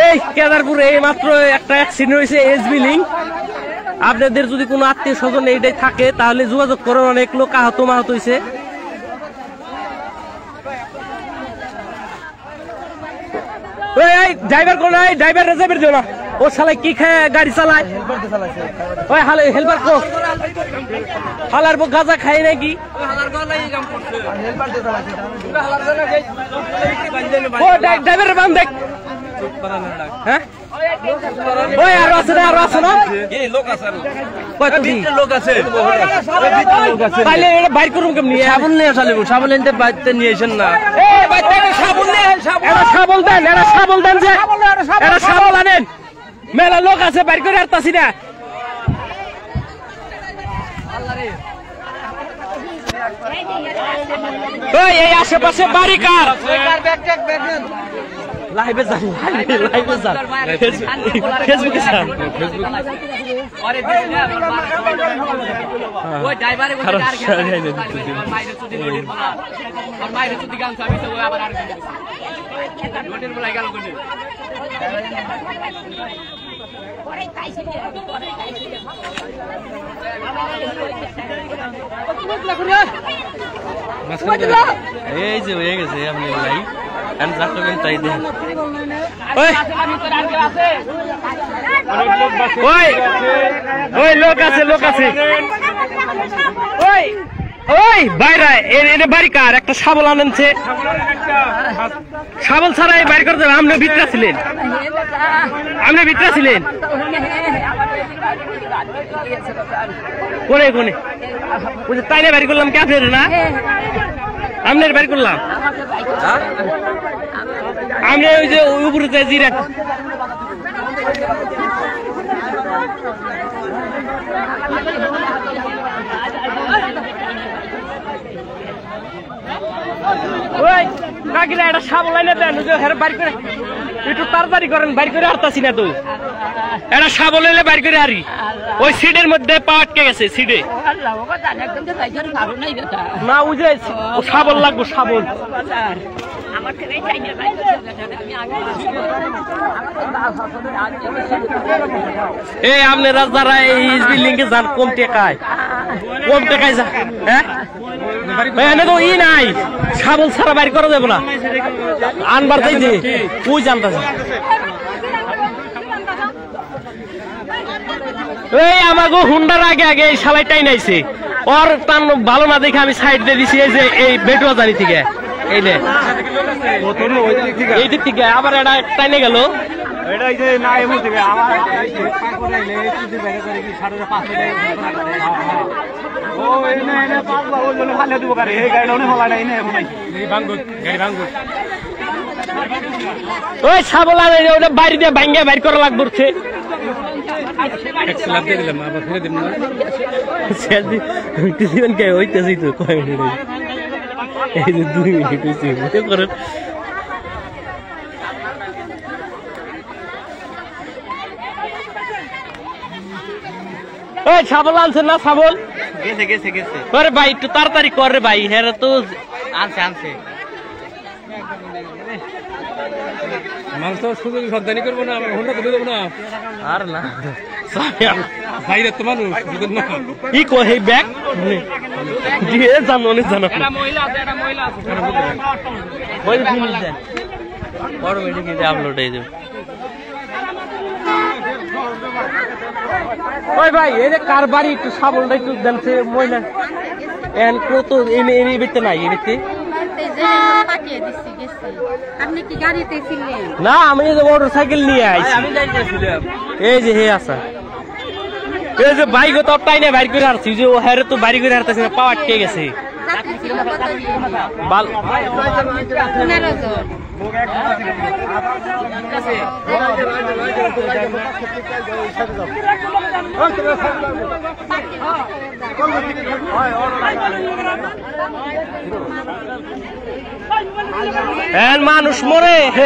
এই কেদারপুরে এই মাত্র একটা অ্যাক্সিডেন্ট হয়েছে এসবি লিংক। আপনাদের যদি কোনো আত্মীয় স্বজন এইটাই থাকে তাহলে যোগাযোগ করেন। অনেক লোক আহত মাহত হয়েছে। ড্রাইভার কোন ড্রাইভার রেজাইভার দিও না। ও শালা কি খায় গাড়ি চালায়? ওই হালে হেলপার কো হালার বো গাঁজা খায় নাকি? ও ড্রাইভারের বান দেখ। হ্যাঁ ওই আরো আছে না, আরো আছে না? তাহলে এটা বাইর করুন কেমনি? সাবুন নিয়ে চালিব, সাবুন এনতে বাইতে নিয়ে আসেন না। সাবল দেন, এরা সাবল দেন, যে এরা সাবল আনেন। মেলা লোক আছে, বাইর করে হারতাছি না। এই আশেপাশে বাড়ি কার? লাইভে যান, লাইভে যান, ফেসবুকে যান। এই যে হয়ে গেছে আপনি লাইভ তাই দেন। ওই লোক আছে, লোক আছে। ওই ওই বাইরে এটা বাড়ি কার? একটা শাবল আনছে, শাবল ছাড়াই বাইর করতে হবে। আপনি ভিতরে ছিলেন, আপনি ভিতরে ছিলেন কোনে কোনে? ওই যে তাইলে বাড়ি করলাম কে? আপনার না, আপনার বাড়ি করলাম। আমি ওই যে উপরে জিরা ওই কাকিরা এটা সাবল এনে দেন, বাড়ি করে একটু তাড়াতাড়ি করেন। বাড়ি করে হারতাছি না তো, এটা সাবল এলে বাড়ি করে হারি। ওই সিটের মধ্যে পা আটকে গেছে সিটে। না ওই যে সাবল লাগবো, সাবল। এই আপনারা যারা এই বিল্ডিং এ যান কম টাকায়, কম টাকায় যান। হ্যাঁ এনে তো ই নাই, সাবল ছাড়া বাইর করা যাবে না। আনবার চাইছে ওই জানতেছে। এই আমাকে হুন্ডার আগে আগে এই শালাইটাই নাইছে। ওর টান ভালো না দেখে আমি সাইড দিয়ে দিছি। এই যে এই বেটুয়া জানি থেকে এই নে এই দিক থেকে আবার এটা টাইনে গেল। ওই সাবলা ওটা বাইরে দিয়ে ভাঙ্গা বাইর করা লাগবে। হইতেছি তো কয় মিনিট, এই যে 2 মিনিট হয়েছে মনে করেন। ওই ছাবল আনছেন না? ছাবল গেছে গেছে গেছে। আরে ভাই একটু তাড়াতাড়ি কর রে ভাই। হ্যাঁ তো আনছে আনছে। মাংস সুযোগ সন্ধানী করবো না, আমার হোন্ডা তো দেবো না। আর না বাইরে তো মানুষ কি কই ব্যাগ দিয়ে জানো অনেক জানো। বড় মেডিকেল আপলোড হয়ে যাবে। ওই ভাই এই যে কার বাড়ি একটু সাবলটা একটু দেন। মহিলা এন কত এনে বেতে নাই এতে না। আমি মোটর সাইকেল নিয়ে আইছি। এই যে হে আসা এই যে বাইক তো তাই না বাইর করে আসছি। যে হেরে তো বাড়ি করে আসতেছি না, পাওয়া আটকে গেছে। মানুষ মরে হে